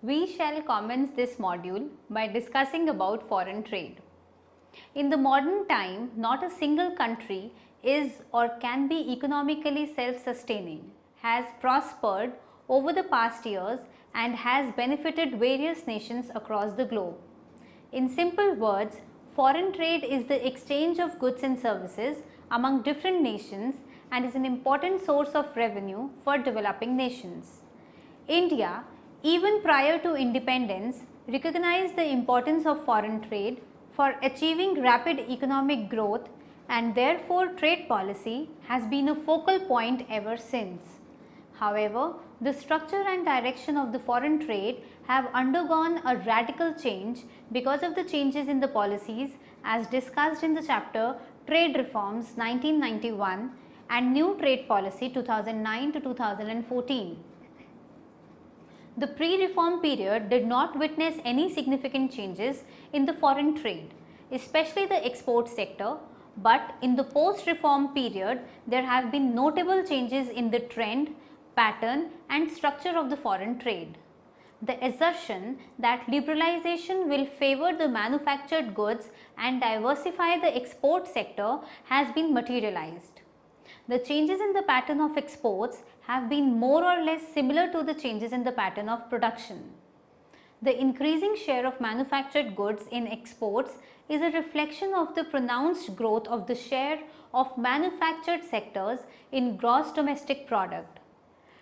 We shall commence this module by discussing about foreign trade. In the modern time, not a single country is or can be economically self-sustaining, has prospered over the past years and has benefited various nations across the globe. In simple words, foreign trade is the exchange of goods and services among different nations and is an important source of revenue for developing nations. India, even prior to independence, recognized the importance of foreign trade for achieving rapid economic growth, and therefore trade policy has been a focal point ever since. However, the structure and direction of the foreign trade have undergone a radical change because of the changes in the policies as discussed in the chapter Trade Reforms 1991 and New Trade Policy 2009 to 2014. The pre-reform period did not witness any significant changes in the foreign trade, especially the export sector, but in the post-reform period, there have been notable changes in the trend, pattern and structure of the foreign trade. The assertion that liberalization will favor the manufactured goods and diversify the export sector has been materialized. The changes in the pattern of exports have been more or less similar to the changes in the pattern of production. The increasing share of manufactured goods in exports is a reflection of the pronounced growth of the share of manufactured sectors in gross domestic product.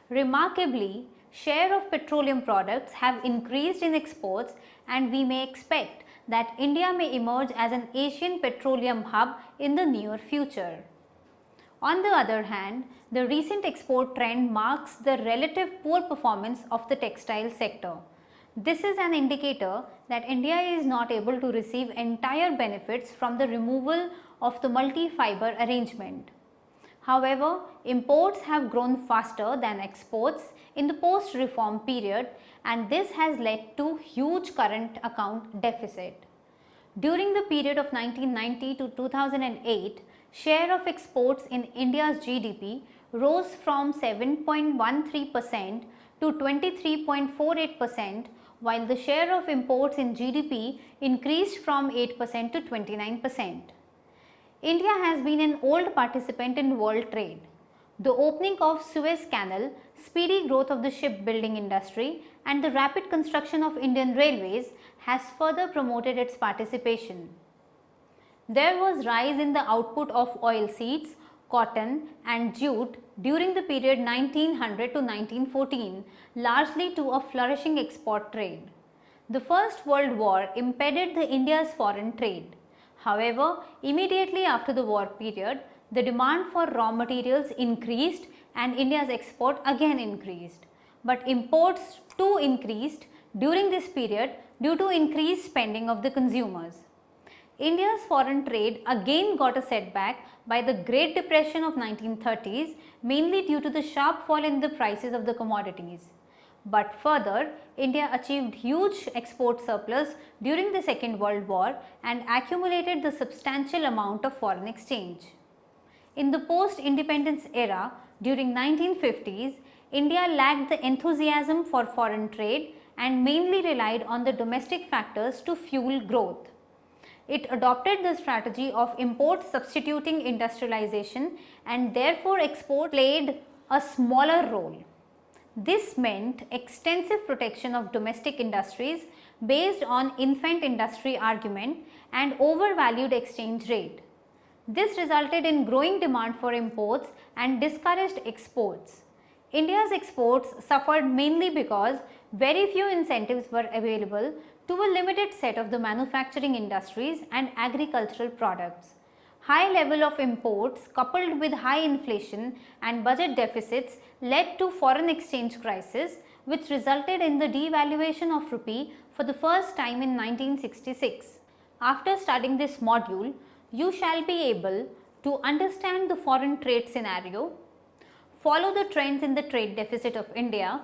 Remarkably, share of petroleum products have increased in exports, and we may expect that India may emerge as an Asian petroleum hub in the near future. On the other hand, the recent export trend marks the relative poor performance of the textile sector. This is an indicator that India is not able to receive entire benefits from the removal of the multi-fiber arrangement. However, imports have grown faster than exports in the post-reform period, and this has led to huge current account deficit. During the period of 1990 to 2008, share of exports in India's GDP rose from 7.13% to 23.48%, while the share of imports in GDP increased from 8% to 29%. India has been an old participant in world trade. The opening of Suez Canal, speedy growth of the shipbuilding industry and the rapid construction of Indian railways has further promoted its participation. There was rise in the output of oilseeds, cotton and jute during the period 1900 to 1914, largely to a flourishing export trade. The First World War impeded India's foreign trade. However, immediately after the war period, the demand for raw materials increased and India's export again increased. But imports too increased during this period due to increased spending of the consumers. India's foreign trade again got a setback by the Great Depression of 1930s, mainly due to the sharp fall in the prices of the commodities. But further, India achieved huge export surplus during the Second World War and accumulated the substantial amount of foreign exchange. In the post-independence era, during 1950s, India lacked the enthusiasm for foreign trade and mainly relied on the domestic factors to fuel growth. It adopted the strategy of import substituting industrialization, and therefore export played a smaller role. This meant extensive protection of domestic industries based on infant industry argument and overvalued exchange rate. This resulted in growing demand for imports and discouraged exports. India's exports suffered mainly because very few incentives were available to a limited set of the manufacturing industries and agricultural products. High level of imports coupled with high inflation and budget deficits led to foreign exchange crisis, which resulted in the devaluation of rupee for the first time in 1966. After studying this module, you shall be able to understand the foreign trade scenario, follow the trends in the trade deficit of India,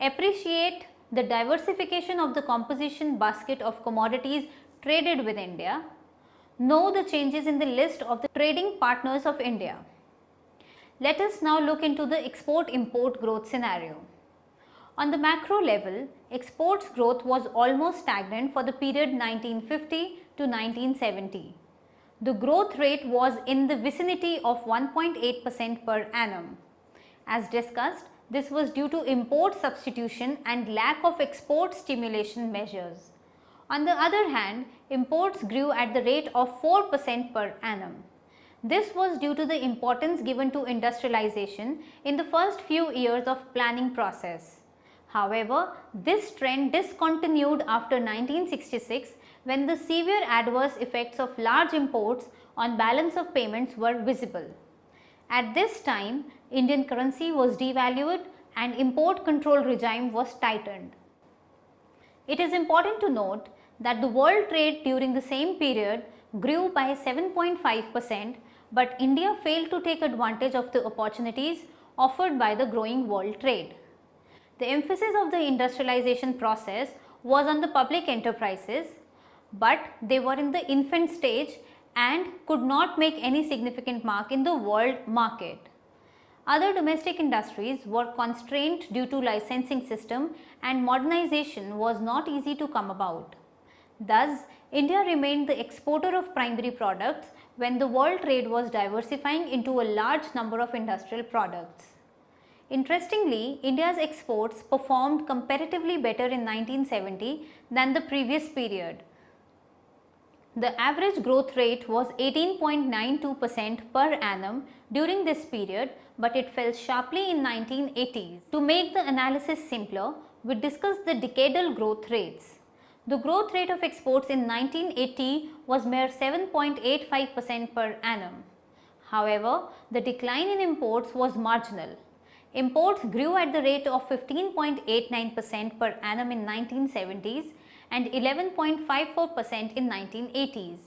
appreciate the diversification of the composition basket of commodities traded with India, know the changes in the list of the trading partners of India. Let us now look into the export-import growth scenario. On the macro level, exports growth was almost stagnant for the period 1950 to 1970. The growth rate was in the vicinity of 1.8% per annum. As discussed, this was due to import substitution and lack of export stimulation measures. On the other hand, imports grew at the rate of 4% per annum. This was due to the importance given to industrialization in the first few years of planning process. However, this trend discontinued after 1966 when the severe adverse effects of large imports on balance of payments were visible. At this time, Indian currency was devalued and import control regime was tightened. It is important to note that the world trade during the same period grew by 7.5%, but India failed to take advantage of the opportunities offered by the growing world trade. The emphasis of the industrialization process was on the public enterprises, but they were in the infant stage and could not make any significant mark in the world market. Other domestic industries were constrained due to licensing system and modernization was not easy to come about. Thus, India remained the exporter of primary products when the world trade was diversifying into a large number of industrial products. Interestingly, India's exports performed comparatively better in 1970 than the previous period. The average growth rate was 18.92% per annum during this period, but it fell sharply in 1980s. To make the analysis simpler, we discuss the decadal growth rates. The growth rate of exports in 1980 was mere 7.85% per annum. However, the decline in imports was marginal. Imports grew at the rate of 15.89% per annum in 1970s and 11.54% in 1980s.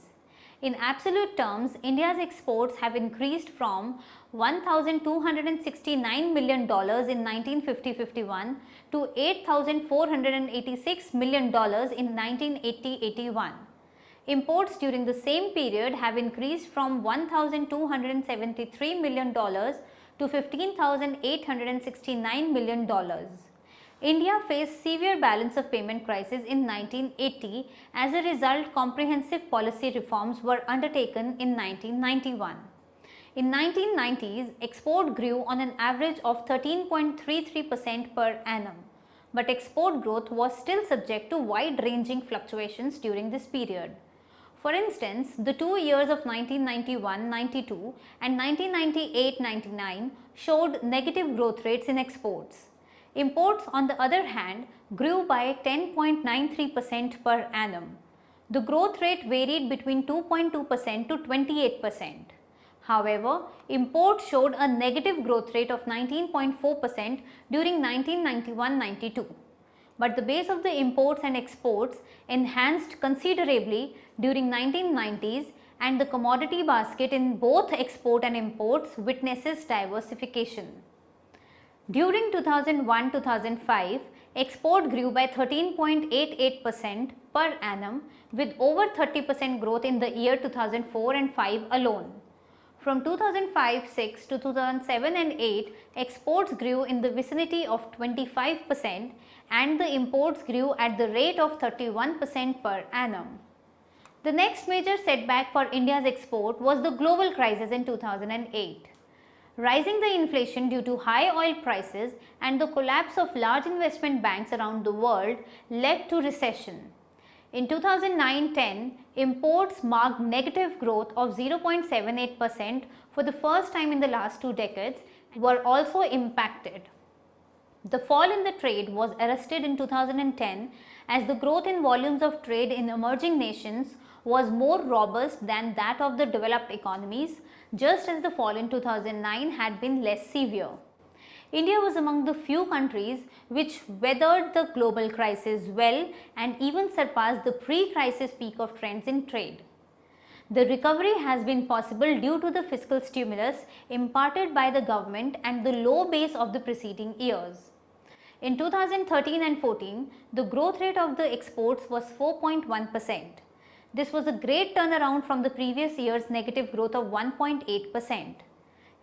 In absolute terms, India's exports have increased from $1,269 million in 1950-51 to $8,486 million in 1980-81. Imports during the same period have increased from $1,273 million to $15,869 million. India faced severe balance of payment crisis in 1980. As a result, comprehensive policy reforms were undertaken in 1991. In 1990s, export grew on an average of 13.33% per annum, but export growth was still subject to wide-ranging fluctuations during this period. For instance, the 2 years of 1991-92 and 1998-99 showed negative growth rates in exports. Imports, on the other hand, grew by 10.93% per annum. The growth rate varied between 2.2% to 28%. However, imports showed a negative growth rate of 19.4% during 1991-92. But the base of the imports and exports enhanced considerably during 1990s, and the commodity basket in both export and imports witnesses diversification. During 2001-2005, export grew by 13.88% per annum with over 30% growth in the year 2004 and 5 alone. From 2005-6 to 2007 and 8, exports grew in the vicinity of 25% and the imports grew at the rate of 31% per annum. The next major setback for India's export was the global crisis in 2008. Rising the inflation due to high oil prices and the collapse of large investment banks around the world led to recession. In 2009-10, imports marked negative growth of 0.78% for the first time in the last 2 decades and were also impacted. The fall in the trade was arrested in 2010 as the growth in volumes of trade in emerging nations was more robust than that of the developed economies, just as the fall in 2009 had been less severe. India was among the few countries which weathered the global crisis well and even surpassed the pre-crisis peak of trends in trade. The recovery has been possible due to the fiscal stimulus imparted by the government and the low base of the preceding years. In 2013 and 14, the growth rate of the exports was 4.1%. This was a great turnaround from the previous year's negative growth of 1.8%.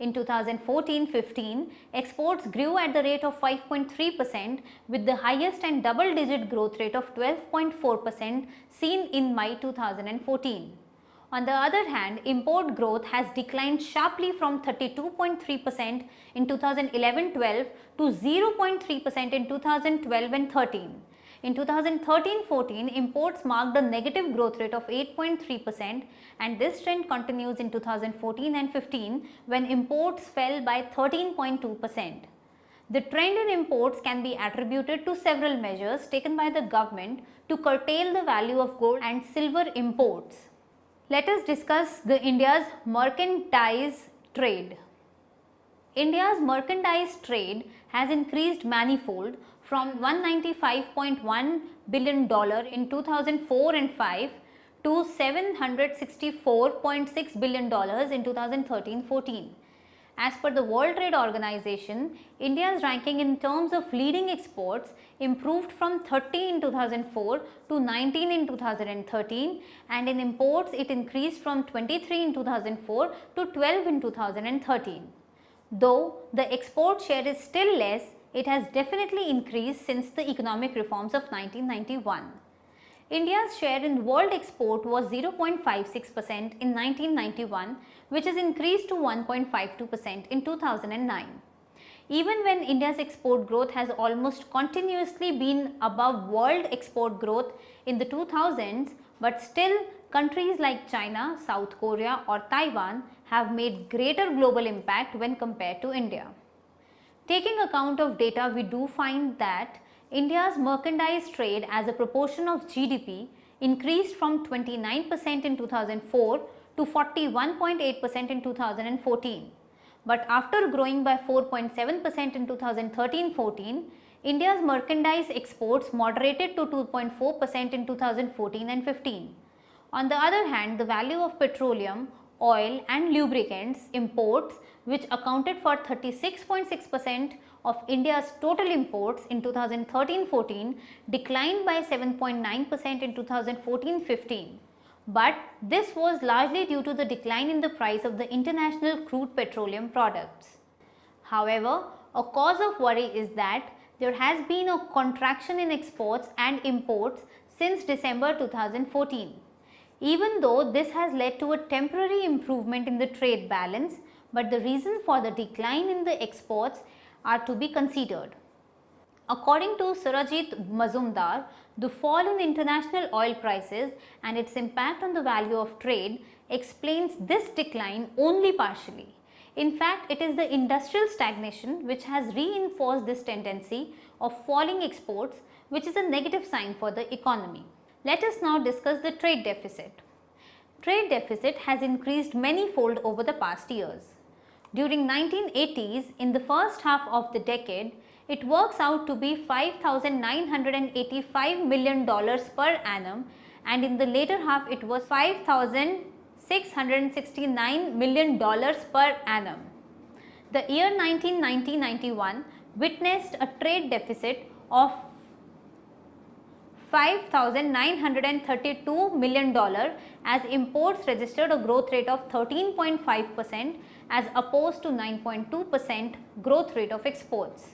In 2014-15, exports grew at the rate of 5.3% with the highest and double-digit growth rate of 12.4% seen in May 2014. On the other hand, import growth has declined sharply from 32.3% in 2011-12 to 0.3% in 2012 and 13. In 2013-14, imports marked a negative growth rate of 8.3%, and this trend continues in 2014 and 15 when imports fell by 13.2%. The trend in imports can be attributed to several measures taken by the government to curtail the value of gold and silver imports. Let us discuss India's mercantile trade. India's merchandise trade has increased manifold from $195.1 billion in 2004 and 5 to $764.6 billion in 2013-14. As per the World Trade Organization, India's ranking in terms of leading exports improved from 30 in 2004 to 19 in 2013, and in imports it increased from 23 in 2004 to 12 in 2013. Though the export share is still less, it has definitely increased since the economic reforms of 1991. India's share in world export was 0.56% in 1991, which has increased to 1.52% in 2009. Even when India's export growth has almost continuously been above world export growth in the 2000s, but still countries like China, South Korea or Taiwan have made greater global impact when compared to India. Taking account of data, we do find that India's merchandise trade as a proportion of GDP increased from 29% in 2004 to 41.8% in 2014. But after growing by 4.7% in 2013-14, India's merchandise exports moderated to 2.4% in 2014 and 15. On the other hand, the value of petroleum, oil and lubricants imports, which accounted for 36.6% of India's total imports in 2013-14, declined by 7.9% in 2014-15. But this was largely due to the decline in the price of the international crude petroleum products. However, a cause of worry is that there has been a contraction in exports and imports since December 2014. Even though this has led to a temporary improvement in the trade balance, but the reason for the decline in the exports are to be considered. According to Surajit Mazumdar, the fall in international oil prices and its impact on the value of trade explains this decline only partially. In fact, it is the industrial stagnation which has reinforced this tendency of falling exports, which is a negative sign for the economy. Let us now discuss the trade deficit. Trade deficit has increased many-fold over the past years. During 1980s, in the first half of the decade, it works out to be $5,985 million per annum, and in the later half it was $5,669 million per annum. The year 1990-91 witnessed a trade deficit of $5,932 million as imports registered a growth rate of 13.5% as opposed to 9.2% growth rate of exports.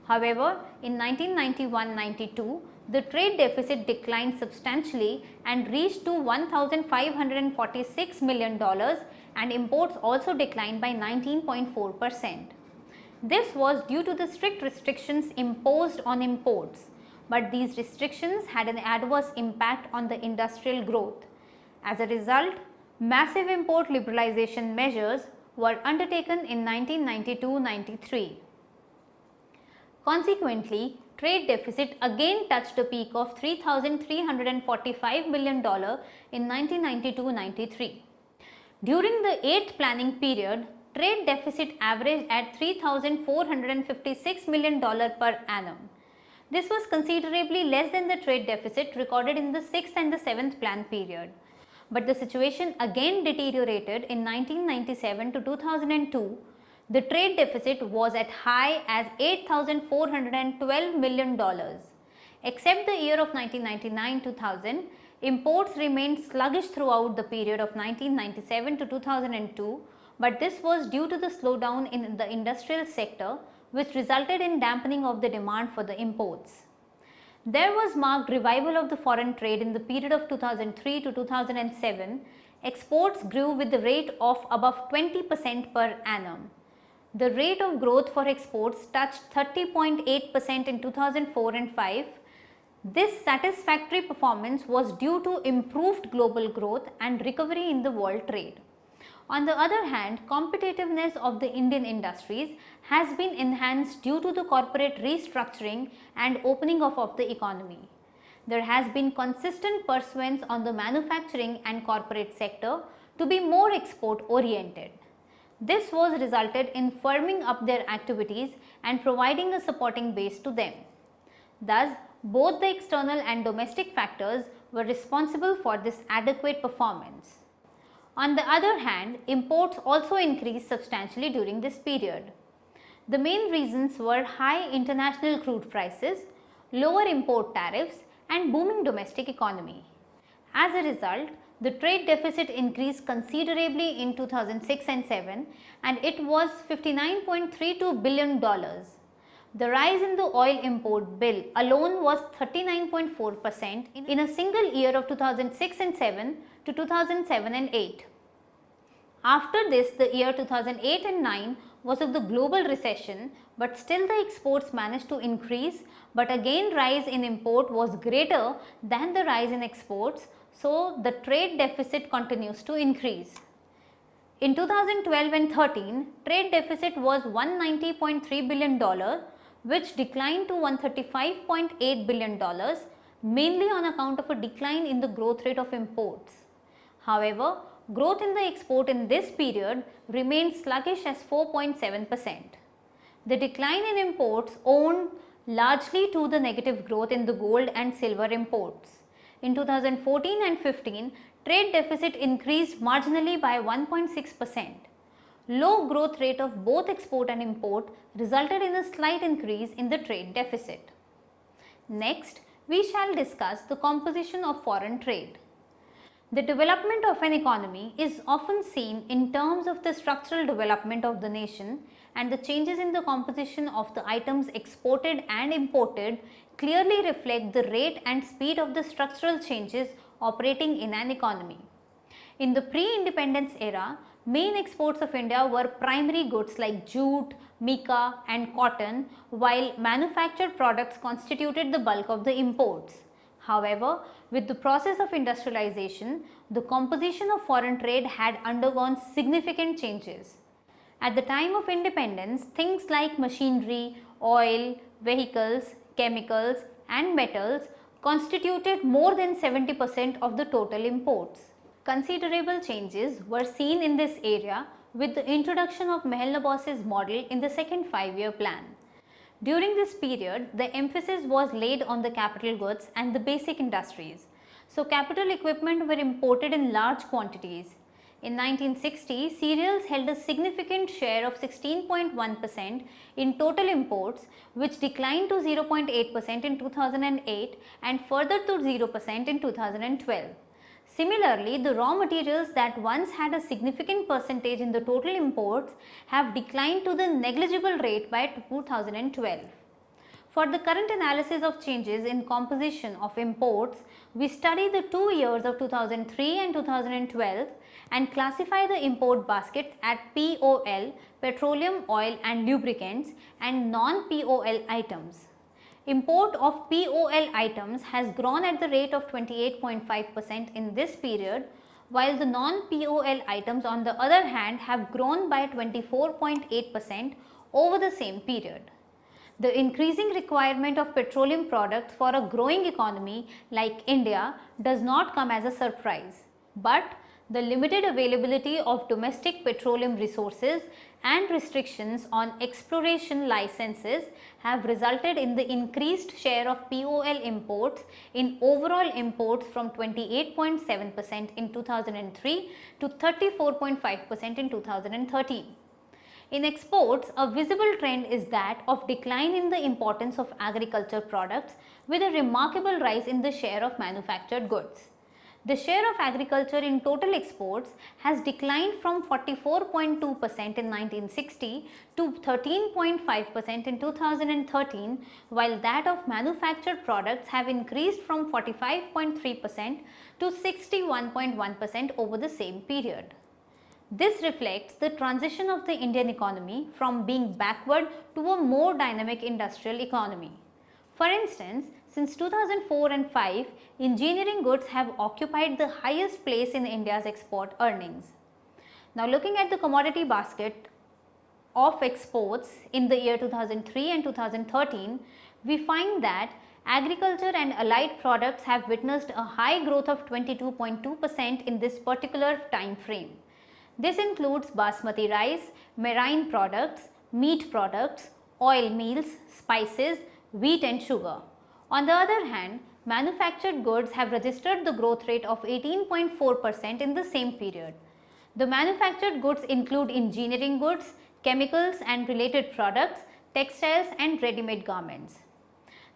However, in 1991-92, the trade deficit declined substantially and reached to $1,546 million, and imports also declined by 19.4%. This was due to the strict restrictions imposed on imports, but these restrictions had an adverse impact on the industrial growth. As a result, massive import liberalization measures were undertaken in 1992-93. Consequently, trade deficit again touched a peak of $3,345 million in 1992-93. During the 8th planning period, trade deficit averaged at $3,456 million per annum. This was considerably less than the trade deficit recorded in the 6th and the 7th plan period. But the situation again deteriorated in 1997 to 2002. The trade deficit was as high as $8,412 million. Except the year of 1999-2000, imports remained sluggish throughout the period of 1997 to 2002, but this was due to the slowdown in the industrial sector, which resulted in dampening of the demand for the imports. There was marked revival of the foreign trade in the period of 2003 to 2007. Exports grew with the rate of above 20% per annum. The rate of growth for exports touched 30.8% in 2004 and 5. This satisfactory performance was due to improved global growth and recovery in the world trade. On the other hand, competitiveness of the Indian industries has been enhanced due to the corporate restructuring and opening up of the economy. There has been consistent pursuance on the manufacturing and corporate sector to be more export oriented. This was resulted in firming up their activities and providing a supporting base to them. Thus, both the external and domestic factors were responsible for this adequate performance. On the other hand, imports also increased substantially during this period. The main reasons were high international crude prices, lower import tariffs, and booming domestic economy. As a result, the trade deficit increased considerably in 2006 and 7, and it was $59.32 billion. The rise in the oil import bill alone was 39.4% in a single year of 2006 and 7 to 2007 and 8. After this, the year 2008 and 9 was of the global recession, but still the exports managed to increase, but again rise in import was greater than the rise in exports, so the trade deficit continues to increase. In 2012 and 13, trade deficit was $190.3 billion, which declined to $135.8 billion, mainly on account of a decline in the growth rate of imports. However, growth in the export in this period remained sluggish as 4.7%. The decline in imports owed largely to the negative growth in the gold and silver imports. In 2014 and 15, trade deficit increased marginally by 1.6%. Low growth rate of both export and import resulted in a slight increase in the trade deficit. Next, we shall discuss the composition of foreign trade. The development of an economy is often seen in terms of the structural development of the nation, and the changes in the composition of the items exported and imported clearly reflect the rate and speed of the structural changes operating in an economy. In the pre-independence era, main exports of India were primary goods like jute, mica and cotton, while manufactured products constituted the bulk of the imports. However, with the process of industrialization, the composition of foreign trade had undergone significant changes. At the time of independence, things like machinery, oil, vehicles, chemicals and metals constituted more than 70% of the total imports. Considerable changes were seen in this area with the introduction of Mehl-Nabos's model in the second 5-year plan. During this period, the emphasis was laid on the capital goods and the basic industries. So, capital equipment were imported in large quantities. In 1960, cereals held a significant share of 16.1% in total imports, which declined to 0.8% in 2008 and further to 0% in 2012. Similarly, the raw materials that once had a significant percentage in the total imports have declined to the negligible rate by 2012. For the current analysis of changes in composition of imports, we study the 2 years of 2003 and 2012 and classify the import baskets at POL, petroleum, oil and lubricants, and non-POL items. Import of POL items has grown at the rate of 28.5% in this period, while the non-POL items on the other hand have grown by 24.8% over the same period. The increasing requirement of petroleum products for a growing economy like India does not come as a surprise, but the limited availability of domestic petroleum resources and restrictions on exploration licenses have resulted in the increased share of POL imports in overall imports from 28.7% in 2003 to 34.5% in 2013. In exports, a visible trend is that of decline in the importance of agriculture products with a remarkable rise in the share of manufactured goods. The share of agriculture in total exports has declined from 44.2% in 1960 to 13.5% in 2013, while that of manufactured products have increased from 45.3% to 61.1% over the same period. This reflects the transition of the Indian economy from being backward to a more dynamic industrial economy. For instance, since 2004 and 5, engineering goods have occupied the highest place in India's export earnings. Now, looking at the commodity basket of exports in the year 2003 and 2013, we find that agriculture and allied products have witnessed a high growth of 22.2% in this particular time frame. This includes basmati rice, marine products, meat products, oil meals, spices, wheat and sugar. On the other hand, manufactured goods have registered the growth rate of 18.4% in the same period. The manufactured goods include engineering goods, chemicals and related products, textiles and ready-made garments.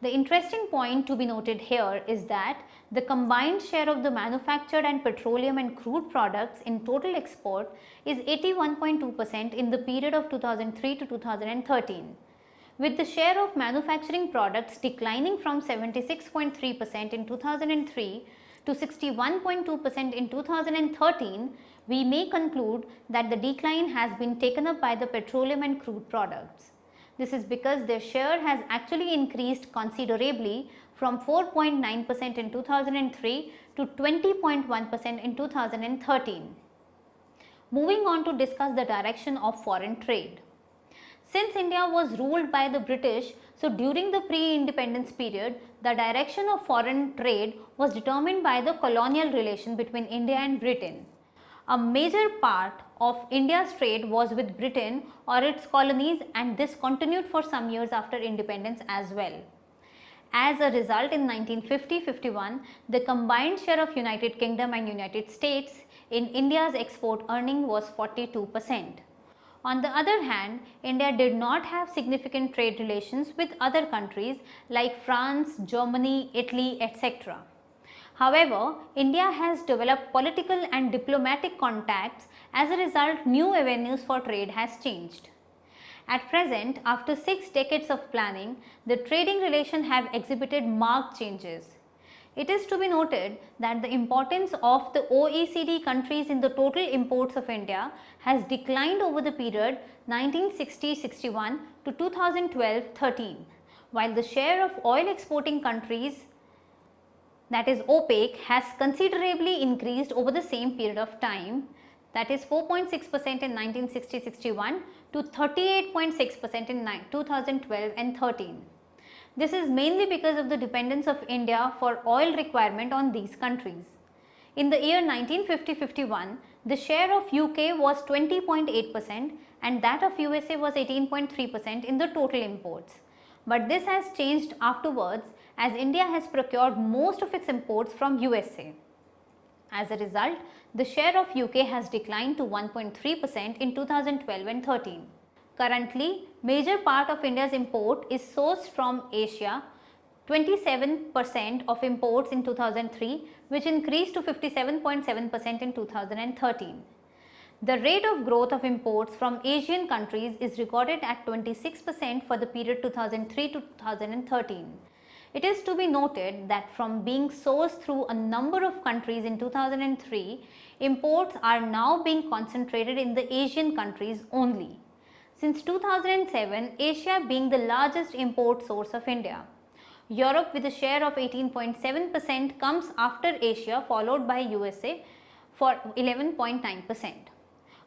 The interesting point to be noted here is that the combined share of the manufactured and petroleum and crude products in total export is 81.2% in the period of 2003 to 2013. With the share of manufacturing products declining from 76.3% in 2003 to 61.2% in 2013, we may conclude that the decline has been taken up by the petroleum and crude products. This is because their share has actually increased considerably from 4.9% in 2003 to 20.1% in 2013. Moving on to discuss the direction of foreign trade. Since India was ruled by the British, so during the pre-independence period, the direction of foreign trade was determined by the colonial relation between India and Britain. A major part of India's trade was with Britain or its colonies, and this continued for some years after independence as well. As a result, in 1950-51, the combined share of United Kingdom and United States in India's export earning was 42%. On the other hand, India did not have significant trade relations with other countries like France, Germany, Italy, etc. However, India has developed political and diplomatic contacts. As a result, new avenues for trade has changed. At present, after 6 decades of planning, the trading relations have exhibited marked changes. It is to be noted that the importance of the OECD countries in the total imports of India has declined over the period 1960-61 to 2012-13, while the share of oil exporting countries, that is OPEC, has considerably increased over the same period of time, that is 4.6% in 1960-61 to 38.6% in 2012 and 13. This is mainly because of the dependence of India for oil requirement on these countries. In the year 1950-51, the share of UK was 20.8% and that of USA was 18.3% in the total imports. But this has changed afterwards as India has procured most of its imports from USA. As a result, the share of UK has declined to 1.3% in 2012 and 13. Currently, major part of India's import is sourced from Asia, 27% of imports in 2003, which increased to 57.7% in 2013. The rate of growth of imports from Asian countries is recorded at 26% for the period 2003 to 2013. It is to be noted that from being sourced through a number of countries in 2003, imports are now being concentrated in the Asian countries only. Since 2007, Asia being the largest import source of India. Europe with a share of 18.7% comes after Asia, followed by USA for 11.9%.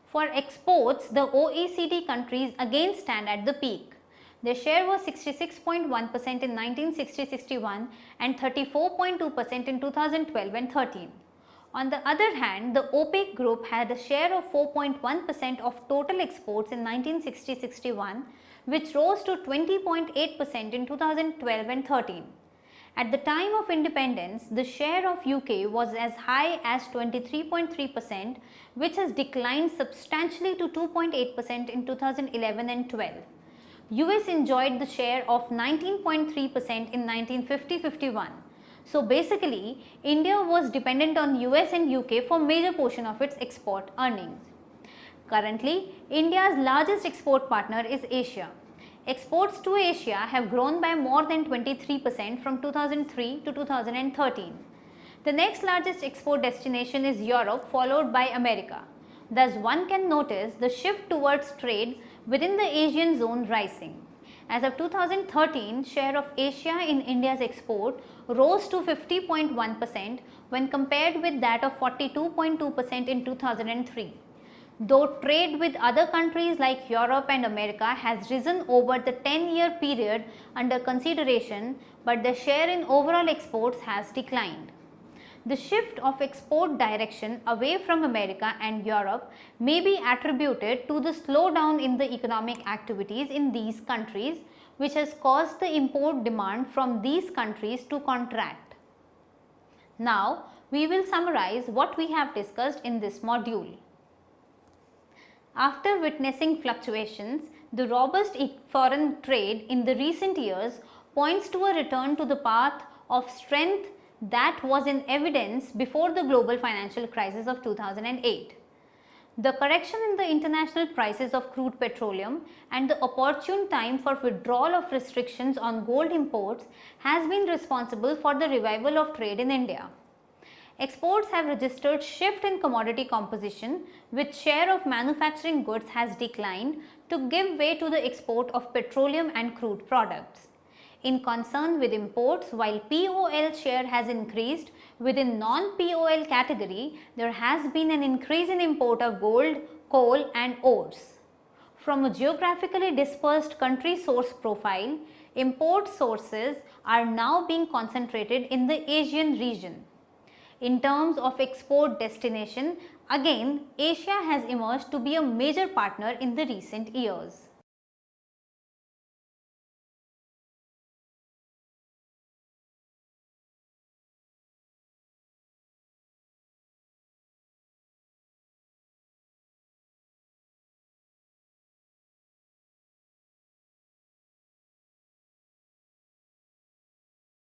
For exports, the OECD countries again stand at the peak. Their share was 66.1% in 1960-61 and 34.2% in 2012 and 13. On the other hand, the OPEC group had a share of 4.1% of total exports in 1960-61, which rose to 20.8% in 2012 and 13. At the time of independence, the share of UK was as high as 23.3%, which has declined substantially to 2.8% in 2011 and 12. US enjoyed the share of 19.3% in 1950-51. So basically, India was dependent on US and UK for major portion of its export earnings. Currently, India's largest export partner is Asia. Exports to Asia have grown by more than 23% from 2003 to 2013. The next largest export destination is Europe, followed by America. Thus, one can notice the shift towards trade within the Asian zone rising. As of 2013, share of Asia in India's export rose to 50.1% when compared with that of 42.2% in 2003. Though trade with other countries like Europe and America has risen over the 10-year period under consideration, but the share in overall exports has declined. The shift of export direction away from America and Europe may be attributed to the slowdown in the economic activities in these countries, which has caused the import demand from these countries to contract. Now, we will summarize what we have discussed in this module. After witnessing fluctuations, the robust foreign trade in the recent years points to a return to the path of strength that was in evidence before the global financial crisis of 2008. The correction in the international prices of crude petroleum and the opportune time for withdrawal of restrictions on gold imports has been responsible for the revival of trade in India. Exports have registered shift in commodity composition, with share of manufacturing goods has declined to give way to the export of petroleum and crude products. In concern with imports, while POL share has increased, within non-POL category, there has been an increase in import of gold, coal and ores. From a geographically dispersed country source profile, import sources are now being concentrated in the Asian region. In terms of export destination, again, Asia has emerged to be a major partner in the recent years.